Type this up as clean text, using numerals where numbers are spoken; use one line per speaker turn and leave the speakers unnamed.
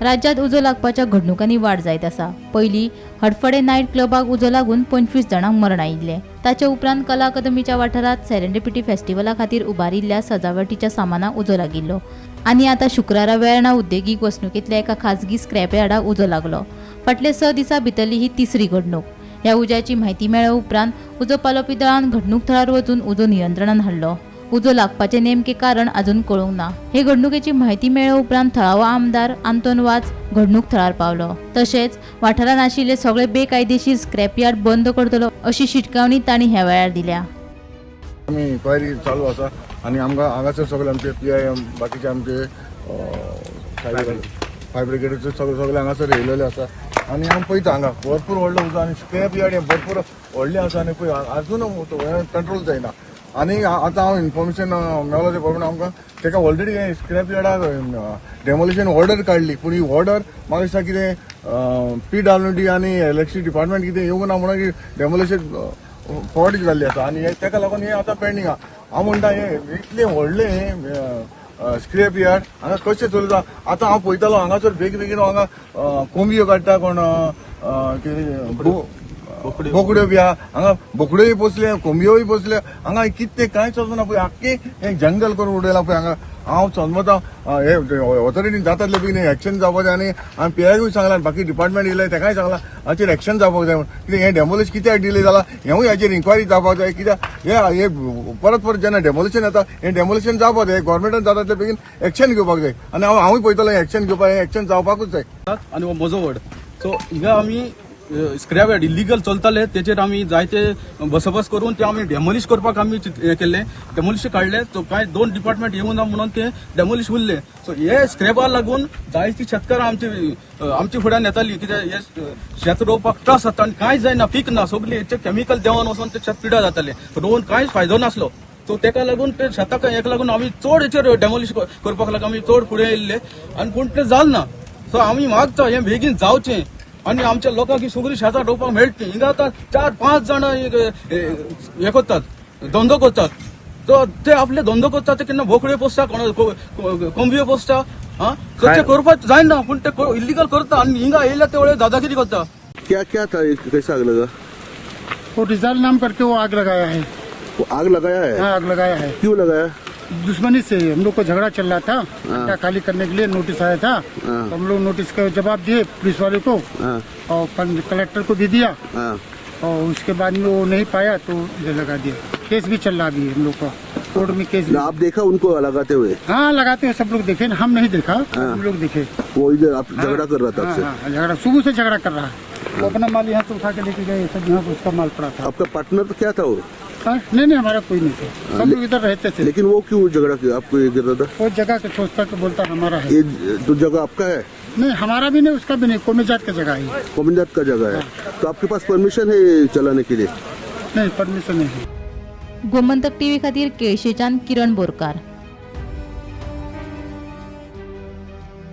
राज्यात उजो लागपाच्या घडणुकांनी वाढ जायत आसा। पहिली हडफडे नाईट क्लबाक उजो लागून 25 जाणांक मरण आयिल्ले। ताचे उपरांत कला अकादमीच्या वाठारात सेरेंडिपिटी फेस्टिवला खातीर उबारिल्ल्या सजावटीच्या सामानाक उजो लागिल्लो। आनी आता शुक्रारा वेर्णा उद्देगीक वसणुकेंतल्या एका खाजगी स्क्रॅप यार्डाक उजो लागलो। फाटले 6 दिसां भितरली ही तिसरी घडणूक। ह्या उज्याची म्हायती मेळ्ळे उपरांत उजो पालोवपी दळान घडणूक थळार वचून उजो नियंत्रणान हाडलो। उजो लागपाचे नेमके कारण अजून कळूंक ना। हे घडणुकेची म्हायती मेळ्ळे उपरांत थळावो आमदार आंतोन वाज घडणूक थळार पावलो। तशेंच वाठारांत आशिल्ले सगळे बेकायदेशीर स्क्रॅप यार्ड बंद करतलो अशी शिटकावणी तांणी ह्या वेळार दिल्या।
आमी इन्क्वायरी चालू आसा आनी आमकां हांगासर सगळे आमचे PIM बाकीचे आमचे फायर ब्रिगेडचे सगळे हांगासर येयलेले आसा आनी आमी पळयता हांगा भरपूर व्हडलो उजो आनी स्क्रॅप यार्ड हें भरपूर व्हडलें आसा आनी पळय आजून कंट्रोल जायना। आनी आतां हांव इन्फॉर्मेशन मेळ्ळो ते प्रमाणे आमकां ताका ऑलरेडी स्क्रॅप यार्डाक डेमोलिशन ऑर्डर काडली, पूण ही ऑर्डर म्हाका दिसता कितें PWD आनी इलेक्ट्रिसिटी डिपार्टमेंट कितें येवंक ना म्हणून डेमोलिशन फॉर्ट जाल्ली आसा आनी ताका लागून हें आतां पेंडींग आहा। हांव म्हणटा हें इतलें व्हडलें स्क्रॅप यार्ड हांगा कशें चलता। आतां हांव पळयतालो हांगासर बेगीन हांगा कोंबयो काडटा कोण बोकड्यो बी आहा, हांगा बोकड्योय पोसले कोंबयोय पोसले, हांगा कितें कांय चलना पळय, आख्खें हें जंगल करून उडयला पळय हांगा। हांव समजता हे ऑथॉरिटीन जाता तितले बेगीन एक्शन जावपाक जाय आनी हांवें PIकूय सांगलां बाकी डिपार्टमेंट येयले ताकाय सांगलां हाचेर एक्शन जावपाक जाय म्हणून। कित्याक हें डेमोलिश कित्याक डिले जाला हेंवूय हाचेर इन्क्वायरी जावपाक जाय। कित्याक हे परत जेन्ना डेमोलिशन येता हें डेमोलिशन जावपाक जाय, गव्हर्मेंटान जाता तितले बेगीन एक्शन घेवपाक जाय आनी हांवूय पळयतलो एक्शन घेवपाक, हें एक्शन जावपाकूच जाय।
आनी हो म्हजो वड सो हिंगा आमी स्क्रॅप यार्ड इलिगल चलताले तेचेर आमी जायते बसबस करून ते आमी डेमोलिश करपाक आमी हें केल्लें, डेमोलिश काडले। सो कांय 2 डिपार्टमेंट येवंक ना म्हणून ते डेमोलिश उरले। सो हे स्क्रॅपाक लागून जायतीं शेतकारां आमची फुड्यान येतालीं, कित्याक हे शेत रोवपाक त्रास जाता आनी कांय जायना, पीक ना, सगळीं हेचे केमिकल देवन वचून ते शेत पिड्यार जाताले, रोवन कांयच फायदो नासलो। सो तेका लागून ते शेताक हेका लागून आमी चड हेचेर डेमोलिश करपाक लागून आमी चड फुडें येयल्ले आनी पूण तें जालें ना। सो आमी मागता हें बेगीन जावचें आनी आमच्या लोकांक ही सगळीं शेतां रोवपाक मेळटलीं। हिंगा आतां 4-5 जाणां हें करतात, धंदो करतात। तो ते आपले धंदो करतात ते केन्ना बोकड्यो पोसता, कोंबयो पोसता, सो ते करपाक जायना पूण ते इलिगल करता आनी हिंगा येयल्या ते वेळेर दादागिरी करता।
क्या था, कैसा आग लगा?
वो रिजल्ट नाम करके वो आग लगाया है।
वो आग लगाया है?
हाँ, आग लगाया है।
क्यों लगाया?
दुश्मनी से हम लोग को झगड़ा चल रहा था, अड्डा खाली करने के लिए नोटिस आया था। तो हम लोग नोटिस का जवाब दिए पुलिस वाले को और कलेक्टर को भी दिया और उसके बाद में वो नहीं पाया तो इधर लगा दिया। केस भी चल रहा अभी हम लोग का, कोर्ट में केस भी।
आप देखा उनको लगाते हुए?
हाँ, लगाते हुए सब लोग देखे, हम नहीं देखा, हम लोग देखे।
वो इधर आप झगड़ा कर रहा था आपसे?
झगड़ा शुरू से झगड़ा कर रहा है। वो अपना माल यहाँ से उठा के लेके गए, सब यहाँ उसका माल पड़ा था।
आपका पार्टनर तो क्या था वो?
नहीं, हमारा कोई नहीं था, सब लोग इधर रहते थे।
लेकिन वो क्यों झगड़ा किया, आपको ये गिर रहा था?
वो जगह के सोचता तो बोलता हमारा है।
ये तो जगह आपका है?
नहीं, हमारा भी नहीं, उसका भी नहीं, कोमिजात का जगह है।
कोमिंजात का जगह है, तो आपके पास परमिशन है चलाने के लिए?
नहीं, परमिशन नहीं है।
गोमंतक टीव्ही खातीर केळशेच्यान किरण बोरकार।